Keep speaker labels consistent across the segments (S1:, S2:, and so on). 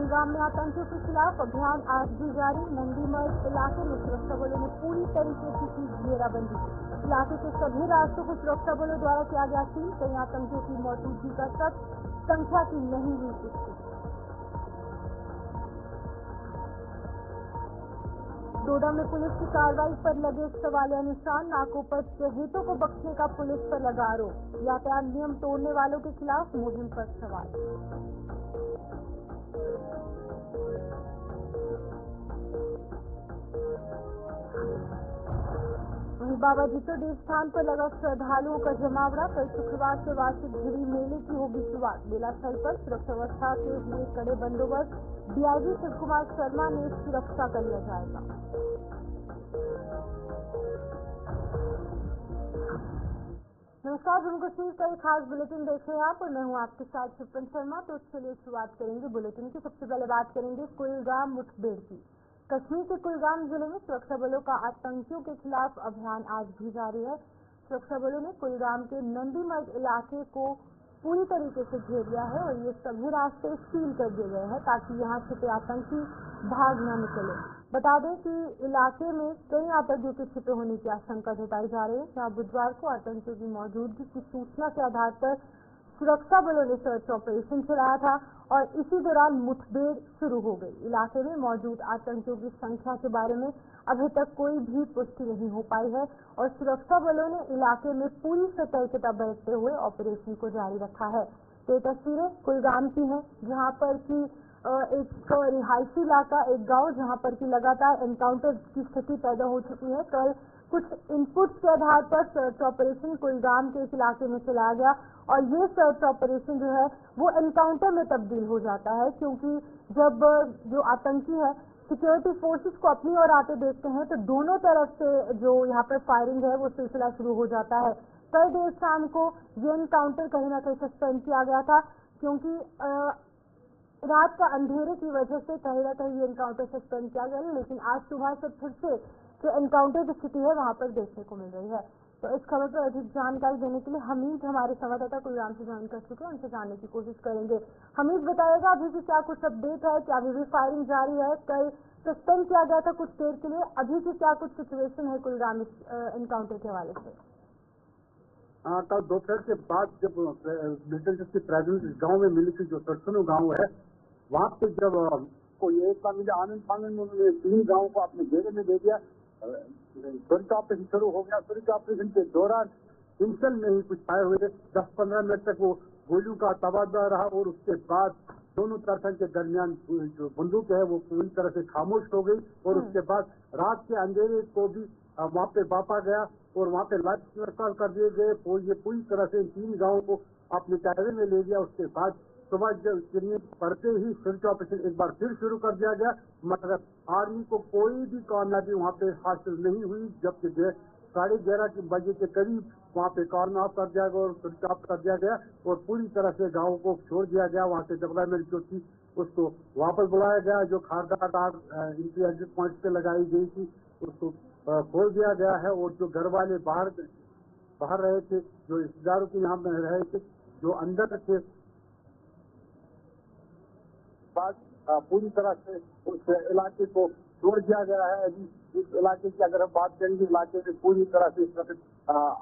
S1: कुलगाम में आतंकियों के खिलाफ अभियान आज भी जारी। नंदीमर्ग इलाके में सुरक्षा बलों ने पूरी तरीके से की घेराबंदी। इलाके के सभी रास्तों को सुरक्षा बलों द्वारा किया गया सील। कई आतंकियों की मौजूदगी का शक, संख्या की नहीं हुई पुष्टि। डोडा में पुलिस की कार्रवाई पर लगे सवालिया निशान। नाकों पर चहेतों को बख्शने का पुलिस पर लगा आरोप। यातायात नियम तोड़ने वालों के खिलाफ मुहिम पर सवाल। वहीं बाबा जीतो देवस्थान पर लगा श्रद्धालुओं का जमावड़ा। कल शुक्रवार से वार्षिक गिरी मेले की होगी शुरुआत। मेला स्थल पर सुरक्षा व्यवस्था के हुए कड़े बंदोबस्त। डीआईजी शिव कुमार शर्मा ने सुरक्षा कर लिया जाएगा। नमस्कार, जम्मू कश्मीर का एक खास बुलेटिन देख रहे हैं आप और मैं हूं आपके साथ शिवपन शर्मा। तो चलिए शुरुआत करेंगे बुलेटिन की। सबसे पहले बात करेंगे कुलगाम मुठभेड़ की। कश्मीर के कुलगाम जिले में सुरक्षा बलों का आतंकियों के खिलाफ अभियान आज भी जारी है। सुरक्षा बलों ने कुलगाम के नंदीमर्ग इलाके को पूरी तरीके से घेर लिया है और ये सभी रास्ते सील कर दिए गए हैं ताकि यहाँ छिपे आतंकी भाग न निकले। बता दें कि इलाके में कई आतंकियों के छिपे होने की आशंका जताई जा रही है। जहाँ बुधवार को आतंकियों की मौजूदगी की सूचना के आधार पर सुरक्षा बलों ने सर्च ऑपरेशन चलाया था और इसी दौरान मुठभेड़ शुरू हो गई। इलाके में मौजूद आतंकियों की संख्या के बारे में अभी तक कोई भी पुष्टि नहीं हो पाई है और सुरक्षा बलों ने इलाके में पूरी सतर्कता बरतते हुए ऑपरेशन को जारी रखा है। ये तस्वीरें कुलगाम की हैं, जहां पर की एक रिहायशी इलाका, एक गांव जहां पर की लगातार एनकाउंटर की स्थिति पैदा हो चुकी है। कल कुछ इनपुट के आधार पर सर्च ऑपरेशन कुलगाम के इस इलाके में चलाया गया और ये सर्च ऑपरेशन जो है वो एनकाउंटर में तब्दील हो जाता है, क्योंकि जब जो आतंकी है सिक्योरिटी फोर्सेस को अपनी ओर आते देखते हैं तो दोनों तरफ से जो यहाँ पर फायरिंग है वो सिलसिला शुरू हो जाता है। कल देर शाम को ये एनकाउंटर कहीं ना कहीं सस्पेंड किया गया था, क्योंकि रात का अंधेरे की वजह से कहीं ना कहीं ये एनकाउंटर सस्पेंड किया गया, लेकिन आज सुबह से फिर से जो एनकाउंटर की स्थिति है वहां पर देखने को मिल रही है। तो इस खबर पर अधिक जानकारी देने के लिए हमीद हमारे संवाददाता कुलगाम से ज्वाइन कर चुके हैं, उनसे जानने की कोशिश करेंगे। हमीद, बताइएगा अभी भी क्या कुछ अपडेट है, क्या अभी भी फायरिंग जारी है? कल सस्पेंड किया गया था कुछ देर के लिए, अभी की क्या कुछ सिचुएशन है कुलगाम एनकाउंटर के हवाले से?
S2: कल दोपहर के बाद जब मिलिटेंट्स की प्रेजेंस गांव में मिली थी, जो सरसनो गांव है, वहां पे जब कोई एक का मिले आनंद फानंद में उन्होंने 3 गांवों को अपने घेरे में दे दिया। सर्च ऑपरेशन शुरू हो गया। सर्च ऑपरेशन के दौरान इंसल में ही कुछ पाए हुए 10-15 मिनट तक वो गोलियों का तबादला रहा और उसके बाद दोनों तरफ के दरमियान जो बंदूक है वो पूरी तरह से खामोश हो गई और उसके बाद रात के अंधेरे को भी वहाँ पे बांटा गया और वहाँ पे लाइट इंस्टॉल कर दिए गए। ये पूरी तरह से 3 गांवों को अपने दायरे में ले लिया। उसके बाद सुबह जब गिरने पड़ते ही सर्च ऑपरेशन एक बार फिर शुरू कर दिया गया, मगर आर्मी को कोई भी कामयाबी वहाँ पे हासिल नहीं हुई। जबकि 11:30 बजे के करीब वहाँ पे कॉर्न ऑफ कर दिया गया और स्विच ऑफ कर दिया गया और पूरी तरह से गाँव को छोड़ दिया गया। वहाँ से डेवलपमेंट जो थी उसको वापस बुलाया गया। जो खारदार इंट्री एग्जिट पॉइंट पे लगाई गई थी उसको खोल दिया गया है और जो घर वाले बाहर रहे थे, जो रिश्तेदारों के यहाँ में रहे थे, जो अंदर थे, बाद पूरी तरह से उस इलाके को छोड़ दिया गया है। अभी इस इलाके की अगर हम बात करेंगे, इलाके में पूरी तरह से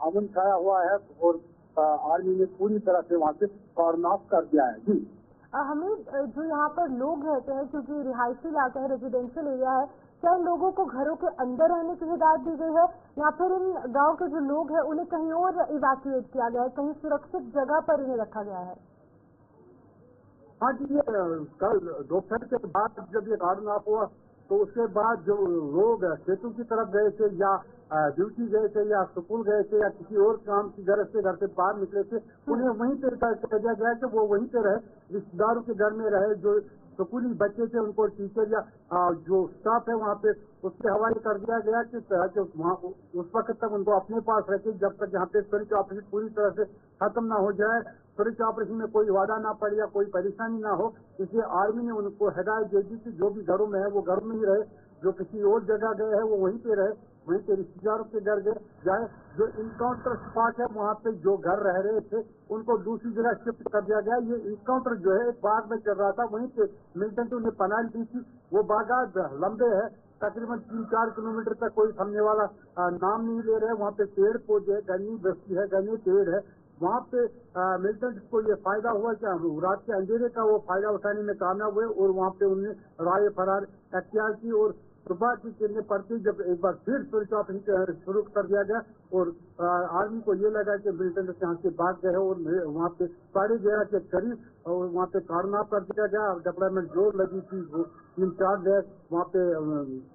S2: अमन छाया हुआ है और आर्मी ने पूरी तरह से वहाँ से कॉर्न ऑफ कर दिया है। जी
S1: हमीद, जो यहाँ पर लोग रहते हैं, क्योंकि रिहायशी इलाका है, रेजिडेंशियल एरिया है, क्या इन लोगों को घरों के अंदर रहने की हिदायत दी गई है या फिर इन गांव के जो लोग हैं उन्हें कहीं और इवैक्यूएट किया गया है, कहीं सुरक्षित जगह पर इन्हें रखा गया है?
S2: हाँ जी, ये कल दोपहर के बाद जब ये कॉर्न ऑफ हुआ तो उसके बाद जो लोग खेतों की तरफ गए थे या ड्यूटी गए थे या स्कूल गए थे या किसी और काम की घर से बाहर निकले थे, उन्हें वहीं पे कह दिया गया कि वो वहीं पे रहे, रिश्तेदारों के घर में रहे। जो स्कूली बच्चे थे उनको टीचर या जो स्टाफ है वहाँ पे उसके हवाले कर दिया गया कि वहाँ उस वक्त तक उनको अपने पास रखे जब तक यहाँ पे सर्च ऑपरेशन पूरी तरह से खत्म ना हो जाए। सर्च ऑपरेशन में कोई वादा ना पड़े या कोई परेशानी ना हो, इसलिए आर्मी ने उनको हिदायत दे दी कि जो भी घरों में है वो घरों में ही रहे, जो किसी और जगह गए हैं वो वहीं पे रहे। वहीं पे रिश्तेदारों के घर गए जाए। जो इनकाउंटर स्पॉट है वहाँ पे जो घर रह रहे थे उनको दूसरी जगह शिफ्ट कर दिया गया। ये इनकाउंटर जो है एक बाग में चल रहा था, वहीं पे मिलिटेंट ने पनाह दी थी। वो बागात लंबे है, तकरीबन 3-4 किलोमीटर तक कोई थमने वाला नाम नहीं ले रहे। वहाँ पे पेड़ पौधे है, घनी बस्ती है, घने पेड़ है। वहाँ पे मिलिटेंट को ये फायदा हुआ कि रात के अंधेरे का वो फायदा उठाने में कामयाब हुए और वहाँ पे उन्हें राय फरार अख्तियार की। और सुबह की किरणें पड़ती जब एक बार फिर सर्च ऑपरेशन शुरू कर दिया गया और आर्मी को ये लगा कि मिलिटेंट यहाँ से भाग गए और वहाँ पे 11:30 के करीब और वहाँ पे कार्नाप कर दिया गया। डिप्लॉयमेंट जोर लगी थी, वो 3-4 डेज वहाँ पे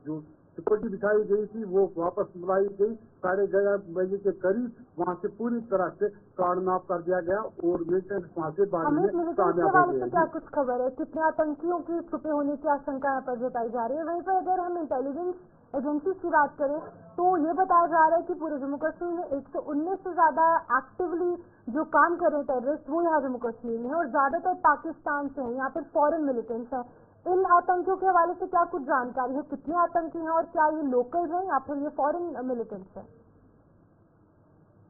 S2: जो सिक्योरिटी बिठाई गई थी वो वापस बुलाई गई। 11:30 बजे के करीब वहाँ से पूरी तरह से कार्नाप कर दिया गया और मिलिटेंट वहाँ से भागने में कामयाब हो गए।
S1: क्या कुछ खबर है, कितने आतंकियों की छुपे होने की आशंका यहाँ पर जताई जा रही है? वहीं पर अगर हम इंटेलिजेंस एजेंसी की बात करें तो ये बताया जा रहा है कि पूरे जम्मू कश्मीर में 119 से ज्यादा एक्टिवली जो काम कर रहे हैं टेररिस्ट वो यहाँ जम्मू कश्मीर में है और ज्यादातर पाकिस्तान से है। यहाँ पर फॉरेन मिलिटेंट्स हैं। इन आतंकियों के हवाले से क्या कुछ जानकारी है? कितने आतंकी हैं और क्या ये लोकल हैं या फिर ये फॉरेन मिलिटेंट्स हैं?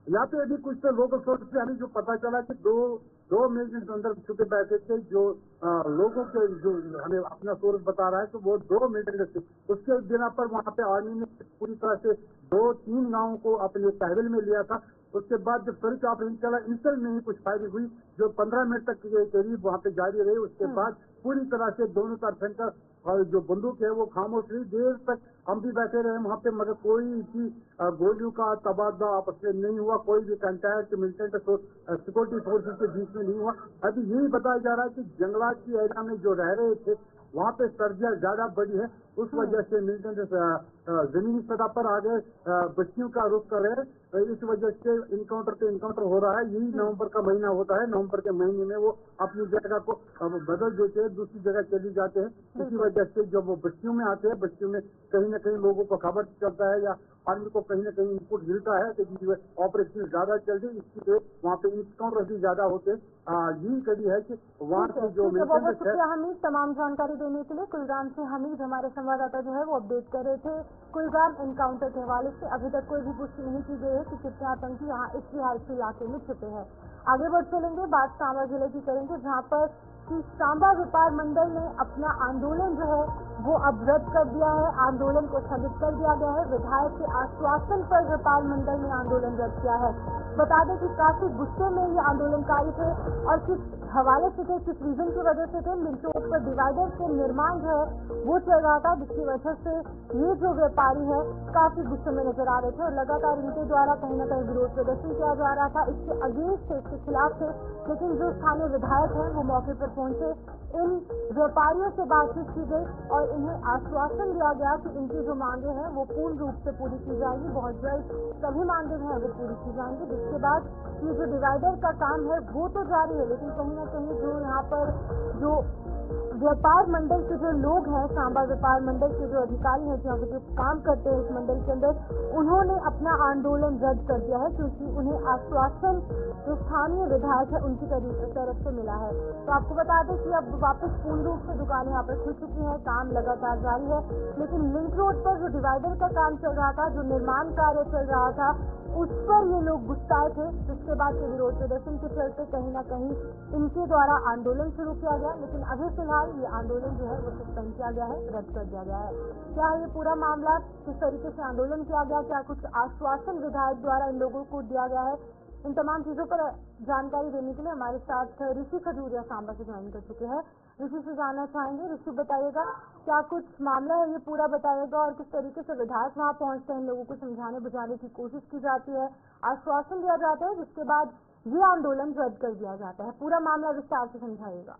S2: यहाँ पे अभी कुछ तो लोकल सोर्स से हमें जो पता चला कि दो मिलिटेंट अंदर छुपे बैठे थे। जो लोगों के जो हमें अपना सोर्स बता रहा है तो वो 2 मिलिटेंट थे। उसके बिना पर वहाँ पे आर्मी ने पूरी तरह से 2-3 गांवों को अपने तहवील में लिया था। उसके बाद जब सर्च ऑपरेशन चला, इंसल में ही कुछ फायरिंग हुई जो 15 मिनट तक के करीब वहाँ पे जारी रही। उसके बाद पूरी तरह से दोनों तरफ का और जो बंदूक है वो खामोश रही। देर तक हम भी बैठे रहे वहाँ पे, मगर कोई भी गोलियों का तबादला आपस में नहीं हुआ। कोई भी कंटैक्ट मिलिटेंट सिक्योरिटी फोर्सेस के बीच में नहीं हुआ। अभी यही बताया जा रहा है कि जंगलात की एरिया में जो रह रहे थे वहाँ पे सर्दियाँ ज्यादा बड़ी है, उस वजह से मिलिटेंट जमीनी सतह पर आ गए, बस्तियों का रुख कर रहे हैं। इस वजह से इनकाउंटर पे इनकाउंटर हो रहा है। यही नवंबर का महीना होता है, नवंबर के महीने में वो अपनी जगह को बदल देते हैं, दूसरी जगह चली जाते हैं। इसी वजह से जब वो बस्तियों में आते हैं, बस्तियों में कहीं न कहीं लोगों को खबर चलता है या आर्मी को कहीं न कहीं इनपुट मिलता है कि ऑपरेशन ज्यादा चल रही, इसलिए वहाँ पे इनकाउंटर भी ज्यादा होते हैं। यही कड़ी है कि वहाँ से जो
S1: बहुत शुक्रिया हमीद तमाम जानकारी देने के लिए। कुलगाम से हमीद हमारे संवाददाता जो है वो अपडेट कर रहे थे कुलगाम एनकाउंटर के हवाले से। अभी तक कोई भी पुष्टि नहीं की गई है कि कितने आतंकी यहाँ इस रिहायशी इलाके में छुपे हैं। आगे बढ़ चलेंगे, बात सांबा जिले की करेंगे जहाँ पर कि सांबा व्यापार मंडल ने अपना आंदोलन जो है वो अब रद्द कर दिया है। आंदोलन को स्थगित कर दिया गया है। विधायक के आश्वासन पर व्यापार मंडल ने आंदोलन रद्द किया है। बता दें कि काफी गुस्से में ये आंदोलनकारी थे और किस हवाले से थे, किस रीजन की वजह से थे। मिल्क रोड पर डिवाइडर के निर्माण जो है वो चल रहा था, जिसकी वजह से ये जो व्यापारी है काफी गुस्से में नजर आ रहे थे और लगातार इनके द्वारा कहीं न कहीं विरोध प्रदर्शन किया जा रहा था। इसके अगेंस्ट थे, इसके खिलाफ थे। लेकिन जो स्थानीय विधायक है वो मौके पर पहुंचे, इन व्यापारियों से बातचीत की गई और इन्हें आश्वासन दिया गया कि इनकी जो मांगे हैं वो पूर्ण रूप से पूरी की जाएगी। बहुत जल्द सभी मांगे हैं वो पूरी की जाएंगी। जिसके बाद ये जो डिवाइडर का काम है वो तो जारी है, लेकिन कहीं न कहीं जो यहाँ पर जो व्यापार मंडल के जो लोग हैं, सांबा व्यापार मंडल के जो अधिकारी हैं, जो काम करते हैं इस मंडल के अंदर, उन्होंने अपना आंदोलन रद्द कर दिया है क्योंकि उन्हें आश्वासन जो स्थानीय विधायक है उनकी तरफ से मिला है। तो आपको बता दें कि अब वापस पूर्ण रूप से दुकानें यहाँ पर खुल चुकी हैं, काम लगातार जारी है। लेकिन लिंक रोड पर जो डिवाइडर का काम चल रहा था, जो निर्माण कार्य चल रहा था, उस पर ये लोग गुस्साए थे, जिसके बाद से विरोध प्रदर्शन के चलते कहीं न कहीं इनके द्वारा आंदोलन शुरू किया गया। लेकिन अभी फिलहाल ये आंदोलन जो है वो सस्पेंड किया गया है, रद्द कर दिया गया है। क्या ये पूरा मामला किस तरीके से आंदोलन किया गया, क्या कुछ आश्वासन विधायक द्वारा इन लोगों को दिया गया है, इन तमाम चीजों पर जानकारी देने के लिए हमारे साथ ऋषि खजूरिया सांबा से ज्वाइन कर चुके हैं। ऋषि से जानना चाहेंगे, ऋषि बताइएगा क्या कुछ मामला है, ये पूरा बताइएगा और किस तरीके से विधायक वहाँ पहुँचते हैं, इन लोगों को समझाने बुझाने की कोशिश की जाती है, आश्वासन दिया जाता है, जिसके बाद ये आंदोलन रद्द कर दिया जाता है। पूरा मामला विस्तार से समझाइएगा।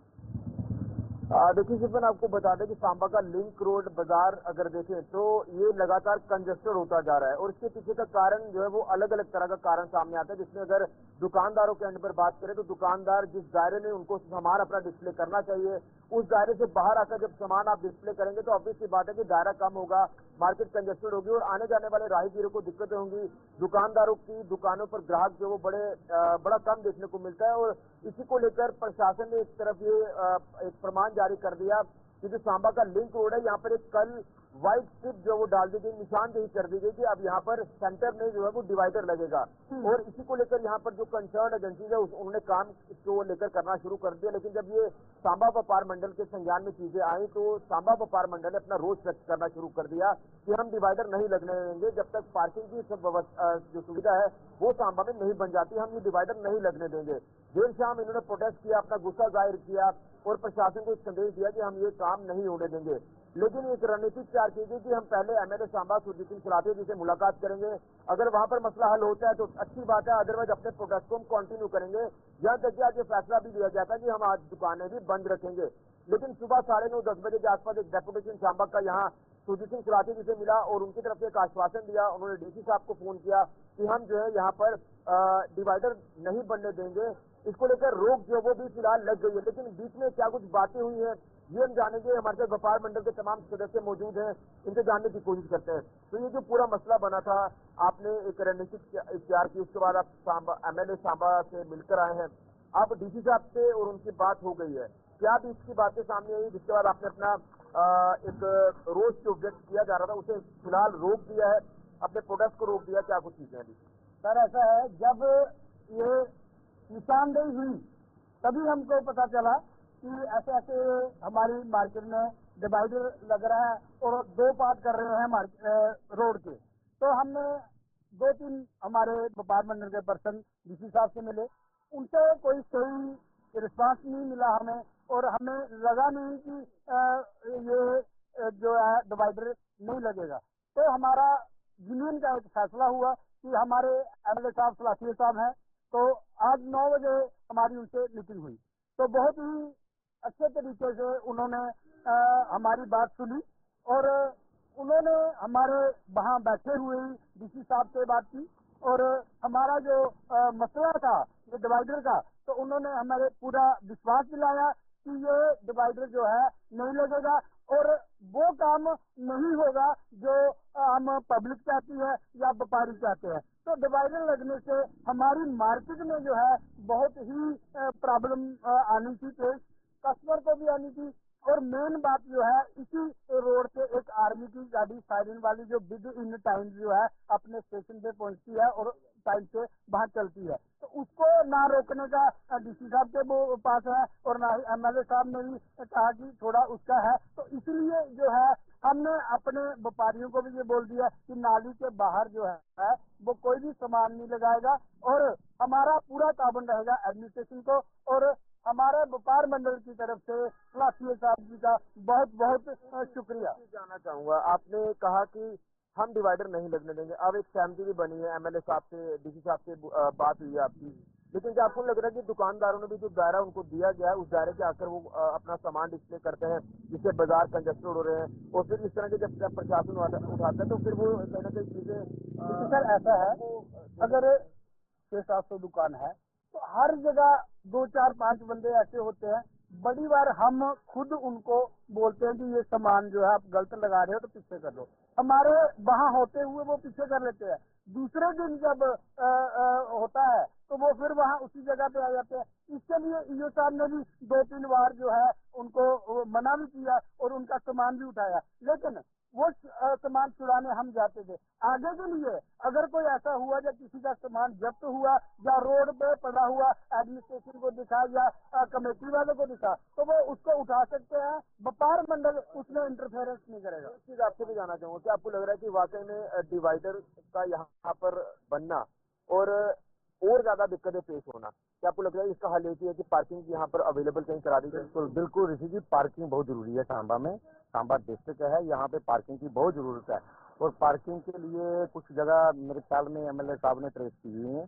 S3: देखिए शिफन, आपको बता दें कि सांबा का लिंक रोड बाजार अगर देखें तो ये लगातार कंजेस्टेड होता जा रहा है और इसके पीछे का कारण जो है वो अलग अलग तरह का कारण सामने आता है। जिसमें अगर दुकानदारों के एंड पर बात करें तो दुकानदार जिस दायरे में उनको सामान अपना डिस्प्ले करना चाहिए, उस दायरे से बाहर आकर जब सामान आप डिस्प्ले करेंगे तो ऑब्वियस सी बात है कि दायरा कम होगा, मार्केट कंजेस्टेड होगी और आने जाने वाले राहगीरों को दिक्कतें होंगी। दुकानदारों की दुकानों पर ग्राहक जो वो बड़ा कम देखने को मिलता है और इसी को लेकर प्रशासन ने एक तरफ ये एक फरमान जारी कर दिया कि जो सांबा का लिंक रोड है यहाँ पर एक कल व्हाइट स्ट्रिप जो वो डाल दी गई, निशानदेही कर दी गई कि अब यहाँ पर सेंटर में जो है वो डिवाइडर लगेगा। और इसी को लेकर यहाँ पर जो कंसर्न एजेंसीज है उन्होंने काम इसको लेकर करना शुरू कर दिया। लेकिन जब ये सांबा व्यापार मंडल के संज्ञान में चीजें आई तो सांबा व्यापार मंडल ने अपना रोष व्यक्त करना शुरू कर दिया कि हम डिवाइडर नहीं लगने देंगे जब तक पार्किंग की सब जो सुविधा है वो सांबा में नहीं बन जाती, हम ये डिवाइडर नहीं लगने देंगे। देर शाम इन्होंने प्रोटेस्ट किया, अपना गुस्सा जाहिर किया और प्रशासन को संदेश दिया कि हम ये काम नहीं होने देंगे। लेकिन एक रणनीति तैयार की गई कि हम पहले एमएलए सांबा सुरजीत सिंह सलाथिया जी से मुलाकात करेंगे, अगर वहां पर मसला हल होता है तो अच्छी बात है, अदरवाइज अपने प्रोटेस्ट को हम कंटिन्यू करेंगे। यहाँ तक कि आज ये फैसला भी लिया गया था कि हम आज दुकानें भी बंद रखेंगे। लेकिन सुबह 9:30-10 बजे के आसपास एक डेपुटेशन सांबा का यहाँ सुरजीत सिंह सलाथिया जी से मिला और उनकी तरफ से एक आश्वासन दिया। उन्होंने डीसी साहब को फोन किया कि हम जो है यहाँ पर डिवाइडर नहीं बनने देंगे। इसको लेकर रोक जो वो भी फिलहाल लग गई है, लेकिन बीच में क्या कुछ बातें हुई हैं ये हम जानेंगे। हमारे साथ व्यापार मंडल के तमाम सदस्य मौजूद हैं, इनसे जानने की कोशिश करते हैं। तो ये जो पूरा मसला बना था, आपने एक रणनीति इख्तियार की, उसके बाद आप एमएलए सांबा से मिलकर आए हैं, आप डीसी साहब से और उनकी बात हो गई है, क्या भी इसकी बातें सामने आई जिसके बाद आपने अपना एक रोष जो व्यक्त किया जा रहा था उसे फिलहाल रोक दिया है, अपने प्रोटेस्ट को रोक दिया, क्या कुछ चीजें अभी?
S2: सर ऐसा है, जब ये निशानदेही हुई तभी हमको पता चला कि ऐसे ऐसे हमारी मार्केट में डिवाइडर लग रहा है और 2 पार्ट कर रहे हैं रोड के। तो हमने 2-3 हमारे व्यापार मंडल के पर्सन डीसी साहब से मिले, उनसे कोई सही रिस्पांस नहीं मिला हमें और हमें लगा नहीं कि ये जो है डिवाइडर नहीं लगेगा। तो हमारा यूनियन का एक फैसला हुआ कि हमारे एमएलए साहब सलाथिया साहब हैं, तो आज 9 बजे हमारी उनसे मीटिंग हुई। तो बहुत ही अच्छे तरीके से उन्होंने हमारी बात सुनी और उन्होंने हमारे वहाँ बैठे हुए डीसी साहब से बात की और हमारा जो मसला था ये डिवाइडर का, तो उन्होंने हमारे पूरा विश्वास दिलाया कि ये डिवाइडर जो है नहीं लगेगा और वो काम नहीं होगा जो हम पब्लिक चाहती है या व्यापारी चाहते हैं। तो डिवाइडर लगने से हमारी मार्केट में जो है बहुत ही प्रॉब्लम आनी थी, पेश कस्टमर को भी आनी थी। और मेन बात जो है, इसी रोड पे एक आर्मी की गाड़ी साइरन वाली जो विद इन टाइम जो है अपने स्टेशन पे पहुंचती है और टाइम से बाहर चलती है, तो उसको ना रोकने का डीसी साहब के वो पास है और ना ही एमएलए साहब ने भी कहा कि थोड़ा उसका है। तो इसलिए जो है हमने अपने व्यापारियों को भी ये बोल दिया कि नाली के बाहर जो है वो कोई भी सामान नहीं लगाएगा और हमारा पूरा ताबन रहेगा एडमिनिस्ट्रेशन को। और हमारे व्यापार मंडल की तरफ से सलाथिया साहब जी का बहुत बहुत शुक्रिया
S3: जानना चाहूंगा। आपने कहा कि हम डिवाइडर नहीं लगने देंगे, अब एक सहमति भी बनी है, एमएलए साहब से डीसी साहब से बात हुई है आपकी, लेकिन क्या आपको लग रहा है कि दुकानदारों ने भी जो दायरा उनको दिया गया है उस दायरे के आकर वो अपना सामान डिस्प्ले करते हैं जिससे बाजार कंजस्टेड हो रहे हैं और फिर इस तरह के जब प्रशासन उठाता है तो फिर वो कहीं ना कहीं चीजें।
S2: सर ऐसा है, अगर 600-700 दुकान है तो हर जगह 2-4-5 बंदे ऐसे होते हैं, बड़ी बार हम खुद उनको बोलते हैं कि ये सामान जो है आप गलत लगा रहे हो तो पीछे कर लो, हमारे वहाँ होते हुए वो पीछे कर लेते हैं। दूसरे दिन जब होता है तो वो फिर वहाँ उसी जगह पे आ जाते हैं। इसके लिए ईओ साहब ने भी 2-3 बार जो है उनको मना भी किया और उनका सामान भी उठाया, लेकिन वो सामान चुराने हम जाते थे। आगे के लिए अगर कोई ऐसा हुआ या किसी का सामान जब्त हुआ या रोड पे पड़ा हुआ एडमिनिस्ट्रेशन को दिखा या कमेटी वालों को दिखा तो वो उसको उठा सकते हैं, व्यापार मंडल उसमें इंटरफेरेंस नहीं करेगा।
S3: इस चीज आपसे भी जानना चाहूंगा कि आपको लग रहा है कि वाकई में डिवाइडर का यहाँ पर बनना और ज्यादा दिक्कतें पेश होना, क्या आपको लग रहा है इसका हल एक ही है कि पार्किंग यहाँ पर अवेलेबल कहीं करा दी जाए?
S4: बिल्कुल ऋषि जी, पार्किंग बहुत जरूरी है सांबा में। सांबा डिस्ट्रिक्ट है, यहाँ पे पार्किंग की बहुत जरूरत है और पार्किंग के लिए कुछ जगह मेरे ख्याल में एमएलए साहब ने ट्रेस की हुई है,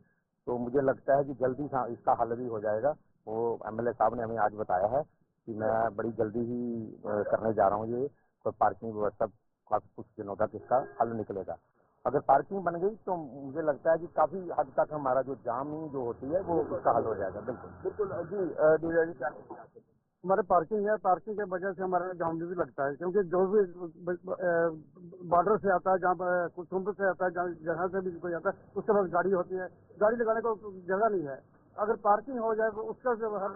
S4: तो मुझे लगता है कि जल्दी इसका हल भी हो जाएगा। वो एमएलए साहब ने हमें आज बताया है कि मैं बड़ी जल्दी ही करने जा रहा हूँ ये, तो पार्किंग व्यवस्था काफी कुछ दिनों तक इसका हल निकलेगा। अगर पार्किंग बन गई तो मुझे लगता है कि काफी हद तक हमारा जो जामिंग जो होती है वो उसका हल हो जाएगा। बिल्कुल
S3: जी
S2: हमारे पार्किंग है, पार्किंग के वजह से हमारा जाम भी लगता है, क्योंकि जो भी बॉर्डर से आता है, जहाँ पर कुसुम्बर से आता है, जहाँ से भी कोई आता है उसके पास गाड़ी होती है, गाड़ी लगाने को जगह नहीं है। अगर पार्किंग हो जाए तो उसका जो है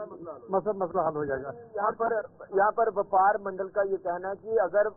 S2: मसला हल हो जाएगा।
S3: यहाँ पर व्यापार मंडल का ये कहना है कि अगर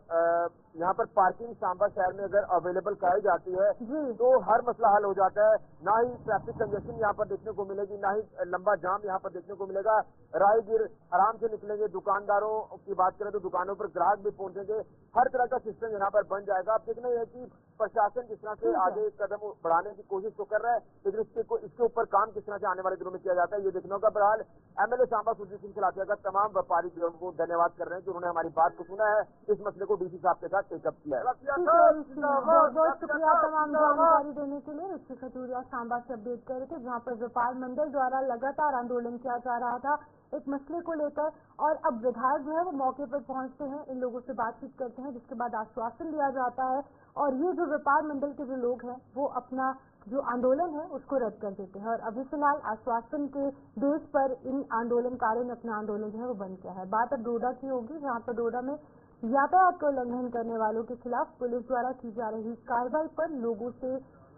S3: यहाँ पर पार्किंग सांबा शहर में अगर अवेलेबल कराई जाती है तो हर मसला हल हो जाता है। ना ही ट्रैफिक कंजेशन यहाँ पर देखने को मिलेगी, ना ही लंबा जाम यहाँ पर देखने को मिलेगा। राहगीर आराम से निकलेंगे, दुकानदारों की बात करें तो दुकानों पर ग्राहक भी पहुंचेंगे। हर तरह का सिस्टम यहाँ पर बन जाएगा। अब देखना यह है कि प्रशासन किस तरह से आगे कदम बढ़ाने की कोशिश तो कर रहा है, लेकिन इसके ऊपर काम किस तरह से आने वाले दिनों में किया जाता है ये देखने का। बहरहाल एमएलए सांबा सुरजीत सिंह खिलाफिया का तमाम व्यापारी को धन्यवाद कर रहे हैं कि उन्होंने हमारी बात को सुना है, इस मसले को डीसी साहब के साथ टेकअप किया है।
S1: बहुत बहुत शुक्रिया तमाम जानकारी देने के लिए। ऋषि खजूरिया सांबा से अपडेट कर रहे थे, जहाँ पर व्यापार मंडल द्वारा लगातार आंदोलन किया जा रहा था एक मसले को लेकर, और अब विधायक जो है वो मौके पर पहुंचते हैं, इन लोगों से बातचीत करते हैं, जिसके बाद आश्वासन दिया जाता है और ये जो व्यापार मंडल के जो लोग हैं वो अपना जो आंदोलन है उसको रद्द कर देते हैं। और अभी फिलहाल आश्वासन के बेस पर इन आंदोलनकारियों ने अपना आंदोलन जो है वो बंद किया है। बात अब डोडा की होगी, जहाँ पर डोडा में यातायात का उल्लंघन करने वालों के खिलाफ पुलिस द्वारा की जा रही कार्रवाई पर लोगों से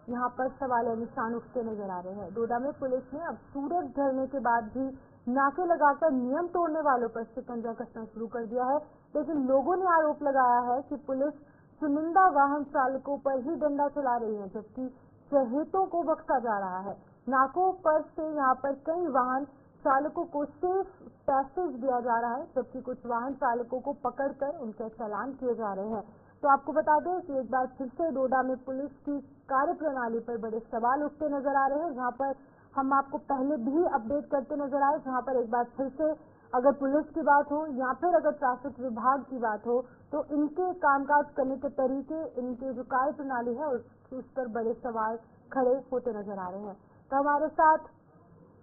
S1: यहाँ पर सवाल निशान उठते नजर आ रहे हैं। डोडा में पुलिस ने अब सूरज ढलने के बाद भी नाके लगाकर नियम तोड़ने वालों पर शिकंजा कसना शुरू कर दिया है, लेकिन लोगों ने आरोप लगाया है कि पुलिस चुनिंदा वाहन चालकों पर ही डंडा चला रही है, जबकि चहेतों को बख्शा जा रहा है। नाकों पर से यहाँ पर कई वाहन चालकों को सेफ पैसेज दिया जा रहा है, जबकि कुछ वाहन चालकों को पकड़कर उनके चालान किए जा रहे हैं। तो आपको बता दें कि एक बार फिर से डोडा में पुलिस की कार्यप्रणाली पर बड़े सवाल उठते नजर आ रहे हैं, जहाँ पर हम आपको पहले भी अपडेट करते नजर आए, जहाँ पर एक बार फिर से अगर पुलिस की बात हो या फिर अगर ट्रैफिक विभाग की बात हो तो इनके कामकाज करने के तरीके, इनके जो कार्यप्रणाली है उस पर बड़े सवाल खड़े होते नजर आ रहे हैं। तो हमारे साथ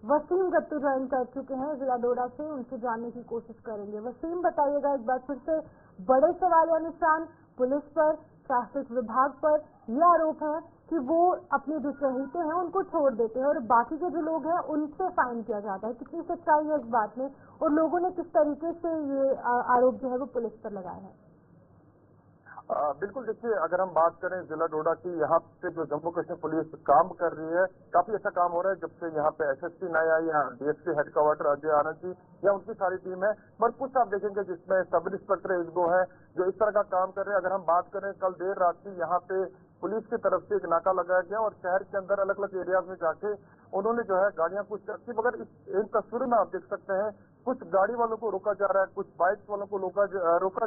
S1: वसीम गत्तू ज्वाइन कर चुके हैं जिला डोडा से, उनसे जानने की कोशिश करेंगे। वसीम, बताइएगा एक बार फिर से बड़े सवाल या निशान पुलिस पर, ट्रैफिक विभाग पर ये आरोप है कि वो अपने जो चहेते हैं उनको छोड़ देते हैं और बाकी के जो लोग हैं उनसे फाइन किया जाता है। कितनी सच्चाई है इस बात में और लोगों ने किस तरीके से ये आरोप जो है वो पुलिस पर लगाया है?
S4: बिल्कुल, देखिए, अगर हम बात करें जिला डोडा की, यहाँ पे जो जम्मू कश्मीर पुलिस काम कर रही है, काफी अच्छा काम हो रहा है। जब से यहाँ पे एसएसपी नए आई, यहाँ डीएसपी हेडक्वार्टर अजय आनंद जी या उनकी सारी टीम है, पर कुछ आप देखेंगे जिसमें सब इंस्पेक्टर एक दो है जो इस तरह का काम कर रहे हैं। अगर हम बात करें, कल देर रात की यहाँ पे पुलिस की तरफ से एक नाका लगाया गया और शहर के अंदर अलग अलग एरियाज में जाके उन्होंने जो है गाड़ियां कुछ रखी, मगर इन तस्वीरों में आप देख सकते हैं कुछ गाड़ी वालों को रोका जा रहा है, कुछ बाइक्स वालों को रोका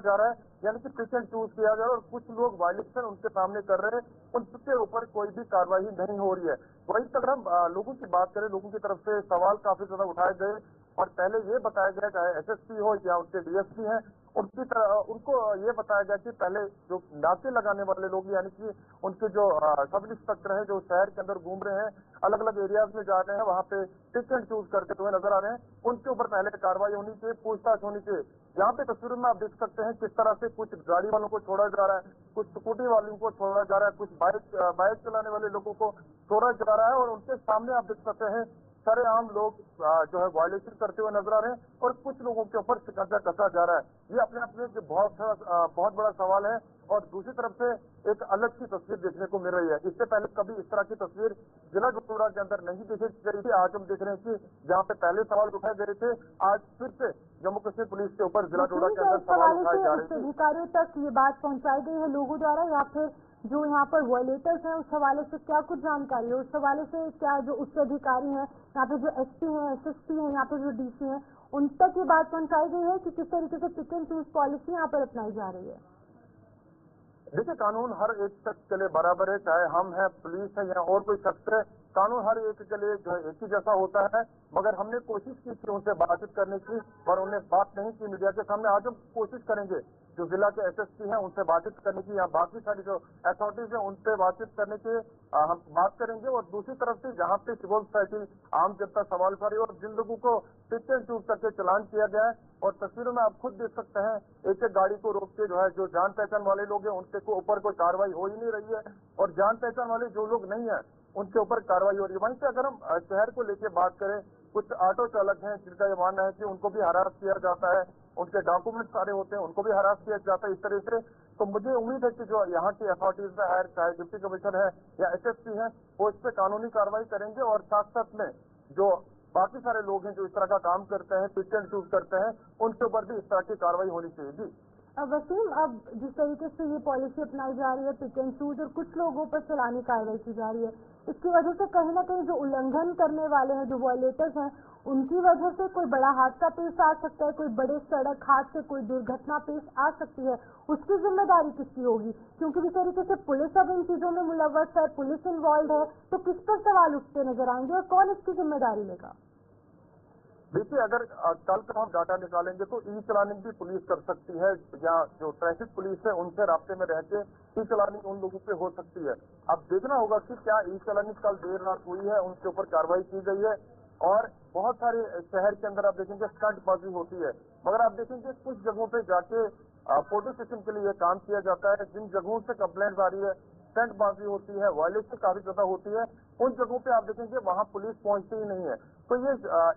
S4: जा रहा है, यानी कि पिक एंड चूज किया जा रहा है और कुछ लोग वायलेशन उनके सामने कर रहे हैं, उनके ऊपर कोई भी कार्रवाई नहीं हो रही है। वहीं अगर हम लोगों की बात करें, लोगों की तरफ से सवाल काफी ज्यादा उठाए गए और पहले ये बताया गया चाहे एसएसपी हो या उनके डीएसपी हैं, उनको ये बताया गया कि पहले जो नाके लगाने वाले लोग यानी कि उनके जो सब इंस्पेक्टर हैं जो शहर के अंदर घूम रहे हैं, अलग अलग एरियाज में जा रहे हैं, वहां पे पिक एंड चूज करते हुए नजर आ रहे हैं, उनके ऊपर पहले कार्रवाई होनी चाहिए, पूछताछ होनी चाहिए। यहाँ पे तस्वीरों में आप देख सकते हैं किस तरह से कुछ गाड़ी वालों को छोड़ा जा रहा है, कुछ स्कूटी वालों को छोड़ा जा रहा है, कुछ बाइक चलाने वाले लोगों को छोड़ा जा रहा है और उनके सामने आप देख सकते हैं सारे आम लोग जो है वायलेशन करते हुए नजर आ रहे हैं और कुछ लोगों के ऊपर शिकंजा कसा जा रहा है। ये अपने आप में एक बहुत बड़ा सवाल है और दूसरी तरफ से एक अलग सी तस्वीर देखने को मिल रही है। इससे पहले कभी इस तरह की तस्वीर जिला डोडा के अंदर नहीं देखी गई थी। आज हम देख रहे हैं कि जहाँ पे पहले सवाल उठाए गए थे, आज फिर से जम्मू कश्मीर पुलिस के ऊपर जिला डोडा के अंदर सवाल उठाए जा रहे हैं।
S1: अधिकारियों तक ये बात पहुंचाई गई है लोगों द्वारा या फिर जो यहाँ पर वायलेटर्स हैं उस हवाले से क्या कुछ जानकारी है? उस हवाले से क्या जो उच्च अधिकारी हैं, यहाँ पे जो एसपी हैं, एसएसपी हैं, यहाँ पे जो डीसी हैं, उन तक ये बात पहुंचाई गई है कि किस तरीके से पिक एंड चूज पॉलिसी यहाँ पर अपनाई जा रही है?
S4: देखिए, कानून हर एक शख्स के लिए बराबर है, चाहे हम हैं, पुलिस है या और कोई शख्स है। कानून हर एक के लिए जो है एक ही जैसा होता है, मगर हमने कोशिश की थी उनसे बातचीत करने की और उन्हें बात नहीं की मीडिया के सामने। आज हम कोशिश करेंगे जो जिला के एसएसपी हैं उनसे बातचीत करने की या बाकी सारी जो अथॉरिटीज हैं उनसे बातचीत करने की हम बात करेंगे। और दूसरी तरफ से जहाँ पे सिविल सोसाइटी आम जनता सवाल उठा रही है और जिन लोगों को पिक एंड चूज करके चलान किया गया है और तस्वीरों में आप खुद देख सकते हैं एक एक गाड़ी को रोक के जो है जो जान पहचान वाले लोग हैं उनके ऊपर कोई कार्रवाई हो ही नहीं रही है और जान पहचान वाले जो लोग नहीं है उनके ऊपर कार्रवाई हो रही है। वहीं से अगर हम शहर को लेकर बात करें, कुछ ऑटो चालक हैं जिनका ये मानना है कि उनको भी हरास किया जाता है, उनके डॉक्यूमेंट सारे होते हैं, उनको भी हरास किया जाता है इस तरह से। तो मुझे उम्मीद है कि जो यहाँ की अथॉरिटीज है, चाहे डिप्टी कमिश्नर है या एसएसपी है, वो इस पर कानूनी कार्रवाई करेंगे और साथ साथ में जो
S3: बाकी सारे लोग हैं जो इस तरह का काम करते हैं, पिक एंड चूज करते हैं, उनके ऊपर भी इस तरह की कार्रवाई होनी चाहिए। जी
S1: वसीम, अब जिस तरीके से ये पॉलिसी अपनाई जा रही है पिक एंड चूज, और कुछ लोगों पर चलानी कार्रवाई की जा रही है, इसकी वजह से कहीं ना कहीं जो उल्लंघन करने वाले हैं, जो वॉयलेटर्स हैं, उनकी वजह से कोई बड़ा हादसा पेश आ सकता है, कोई बड़े सड़क हादसे, कोई दुर्घटना पेश आ सकती है, उसकी जिम्मेदारी किसकी होगी? क्योंकि जिस तरीके से पुलिस अब इन चीजों में मुलव्वस है, पुलिस इन्वॉल्व है, तो किस पर सवाल उठते नजर आएंगे और कौन इसकी जिम्मेदारी लेगा?
S3: देखिए, अगर कल का हम डाटा निकालेंगे तो ई चलानिंग भी पुलिस कर सकती है, या जो ट्रैफिक पुलिस है उनसे रास्ते में रह के ई चलानिंग उन लोगों पे हो सकती है। अब देखना होगा कि क्या ई चलानिंग कल देर रात हुई है, उनके ऊपर कार्रवाई की गई है। और बहुत सारे शहर के अंदर आप देखेंगे स्टंटबाजी होती है, मगर आप देखेंगे कुछ जगहों पे जाके फोटो सेशन के लिए यह काम किया जाता है। जिन जगहों से कंप्लेंट आ रही है, स्टंटबाजी होती है, वायलेंस काफी ज्यादा होती है, उन जगहों पे आप देखेंगे वहां पुलिस पहुंचती ही नहीं है। तो ये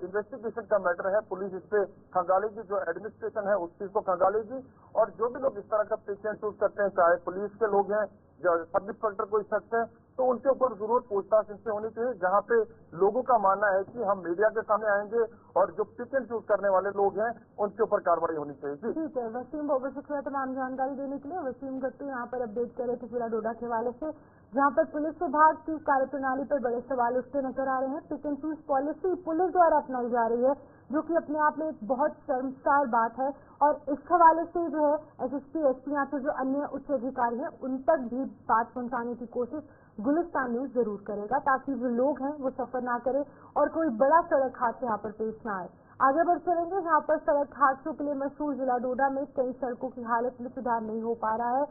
S3: इन्वेस्टिगेशन का मैटर है, पुलिस इस पे खंगालेगी, जो एडमिनिस्ट्रेशन है उस चीज को खंगालेगी। और जो भी लोग इस तरह का पिक एंड चूज करते हैं, चाहे पुलिस के लोग हैं, सब इंस्पेक्टर कोई शख्स है, तो उनके ऊपर जरूर पूछताछ इनसे होनी चाहिए। जहाँ पे लोगों का मानना है कि हम मीडिया के सामने आएंगे और जो पिक एंड चूज करने वाले लोग हैं उनके ऊपर कार्रवाई होनी चाहिए। जी
S1: ठीक है वसीम, बहुत शुक्रिया तमाम जानकारी देने के लिए। वसीम गट्टू यहाँ पर अपडेट कर रहे थे जिला डोडा के हवाले से, जहाँ पर पुलिस विभाग की कार्यप्रणाली पर बड़े सवाल उठते नजर आ रहे हैं। Pick and choose policy police द्वारा अपनाई जा रही है, जो कि अपने आप में एक बहुत शर्मसार बात है, और इस हवाले से जो है एसएसपी, एसपी या फिर जो अन्य उच्च अधिकारी हैं उन तक भी बात पहुंचाने की कोशिश गुलिस्तान न्यूज जरूर करेगा, ताकि जो लोग हैं वो सफर ना करें और कोई बड़ा सड़क हादसा यहाँ पर पेश ना आए। आगे बढ़ चलेंगे। यहाँ पर सड़क हादसों के लिए मशहूर जिला डोडा में कई सड़कों की हालत में सुधार नहीं हो पा रहा है।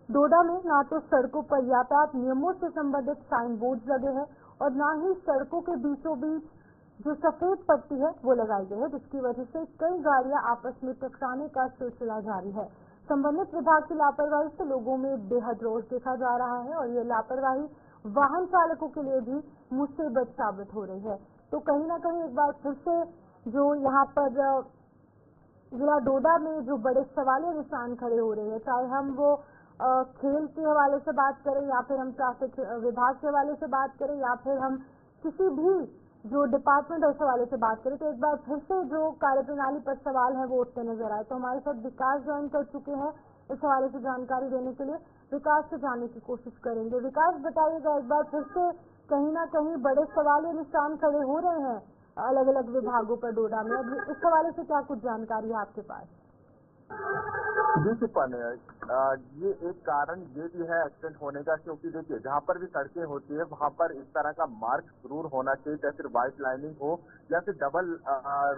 S1: डोडा में ना तो सड़कों पर यातायात नियमों से संबंधित साइन बोर्ड लगे हैं और ना ही सड़कों के बीचों बीच जो सफेद पट्टी है वो लगाई गई है, जिसकी वजह से कई गाड़ियां आपस में टकराने का सिलसिला जारी है। संबंधित विभाग की लापरवाही से लोगों में बेहद रोष देखा जा रहा है और ये लापरवाही वाहन चालकों के लिए भी मुसीबत साबित हो रही है। तो कहीं ना कहीं एक बार फिर से जो यहाँ पर जिला डोडा में जो बड़े सवालिया निशान खड़े हो रहे हैं, चाहे हम वो खेल के हवाले से बात करें या फिर हम ट्रैफिक विभाग के हवाले से बात करें या फिर हम किसी भी जो डिपार्टमेंट है उस हवाले से बात करें, तो एक बार फिर से जो कार्यप्रणाली पर सवाल है वो उठते नजर आए। तो हमारे साथ विकास ज्वाइन कर चुके हैं इस हवाले से जानकारी देने के लिए। विकास से जानने की कोशिश करेंगे। विकास, बताइएगा एक बार फिर से कहीं ना कहीं बड़े सवालिया निशान खड़े हो रहे हैं अलग अलग विभागों पर डोडा में, अब इस हवाले से क्या कुछ जानकारी है आपके पास?
S3: जी शिपाने, ये एक कारण ये भी है एक्सीडेंट होने का, क्योंकि देखिए जहाँ पर भी सड़कें होती है वहाँ पर इस तरह का मार्क जरूर होना चाहिए, चाहे फिर व्हाइट लाइनिंग हो या फिर डबल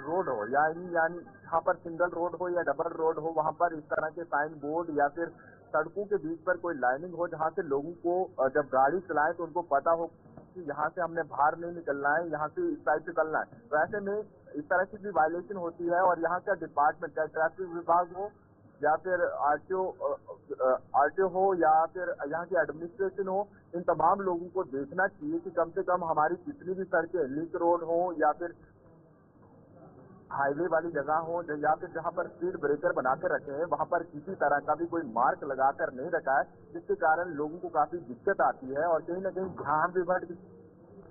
S3: रोड हो, यानी जहाँ पर सिंगल रोड हो या डबल रोड हो वहाँ पर इस तरह के साइन बोर्ड या फिर सड़कों के बीच पर कोई लाइनिंग हो, जहाँ से लोगों को जब गाड़ी चलाएं तो उनको पता हो कि यहाँ से हमने बाहर नहीं निकलना है, यहाँ से इस साइड से चलना है। तो ऐसे में इस तरह की भी वायलेशन होती है और यहाँ का डिपार्टमेंट, चाहे ट्रैफिक विभाग हो या फिर आरटीओ हो या फिर यहाँ की एडमिनिस्ट्रेशन हो, इन तमाम लोगों को देखना चाहिए कि कम से कम हमारी जितनी भी सड़कें लिंक रोड हो या फिर हाईवे वाली जगह हो या फिर जहाँ पर स्पीड ब्रेकर बनाकर रखे हैं वहाँ पर किसी तरह का भी कोई मार्क लगाकर नहीं रखा है, जिसके कारण लोगों को काफी दिक्कत आती है और कहीं ना कहीं ध्यान भी बढ़।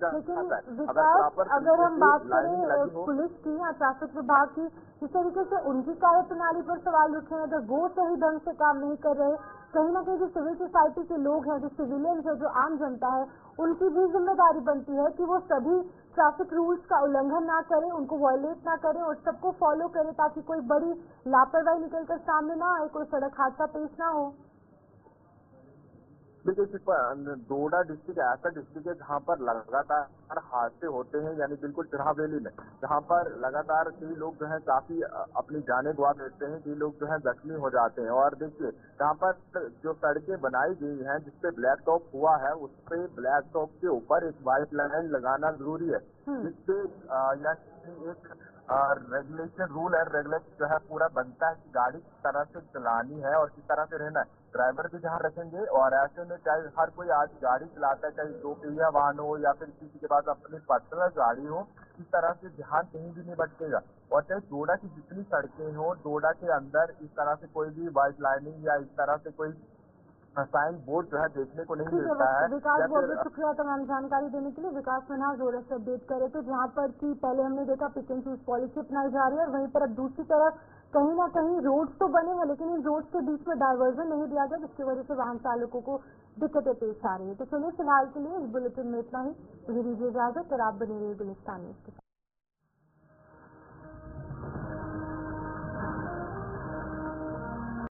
S1: लेकिन विकास, अगर हम बात करें पुलिस की या ट्रैफिक विभाग की, जिस तरीके से उनकी कार्यप्रणाली पर सवाल उठे हैं, अगर वो सही ढंग से काम नहीं कर रहे, कहीं ना कहीं जो सिविल सोसाइटी के लोग हैं, जो सिविलियंस है, जो आम जनता है, उनकी भी जिम्मेदारी बनती है कि वो सभी ट्रैफिक रूल्स का उल्लंघन ना करें, उनको वायलेट ना करें और सबको फॉलो करें, ताकि कोई बड़ी लापरवाही निकलकर सामने ना आए, कोई सड़क हादसा पेश ना हो।
S3: देखिए डोडा डिस्ट्रिक्ट ऐसा डिस्ट्रिक्ट है जहाँ पर लगातार हादसे होते हैं, यानी बिल्कुल चढ़ावेली में, जहाँ पर लगातार कई लोग जो है काफी अपनी जानें गंवा देते हैं, कई लोग जो है जख्मी हो जाते हैं। और देखिए जहाँ पर जो सड़कें बनाई गई हैं जिसपे ब्लैक टॉप हुआ है, उस पे ब्लैक टॉप के ऊपर एक व्हाइट लाइन लगाना जरूरी है, जिससे यानी एक रेगुलेशन, रूल एंड रेगुलेशन जो है पूरा बनता है कि गाड़ी किस तरह से चलानी है और किस तरह से रहना है। ड्राइवर भी ध्यान रखेंगे और ऐसे में चाहे हर कोई आज गाड़ी चलाता है, चाहे 2 पहिया वाहन हो या फिर किसी के पास अपनी पर्सनल गाड़ी हो, इस तरह से ध्यान कहीं भी नहीं भटकेगा। और चाहे डोडा की जितनी सड़कें हो, डोडा के अंदर इस तरह से कोई भी व्हाइट लाइनिंग या इस तरह से कोई साइन बोर्ड जो है देखने को नहीं
S1: ठीक
S3: मिलता है।
S1: विकास
S3: या
S1: बहुत
S3: फिर
S1: बहुत शुक्रिया तमाम जानकारी देने के लिए। विकास मना जोर से अपडेट करे थे, जहां पर कि पहले हमने देखा पिक एंड चूज पॉलिसी अपनाई जा रही है और वहीं पर अब दूसरी तरफ कहीं ना कहीं रोड्स तो बने हैं लेकिन इन रोड्स के बीच में डायवर्जन नहीं दिया गया, जिसकी वजह से वाहन चालकों को दिक्कतें पेश आ रही है। तो चलिए फिलहाल के लिए इस बुलेटिन में इतना ही। मुझे दीजिए इजाजत और आप बने रहिए गुलिस्तान न्यूज़ के साथ।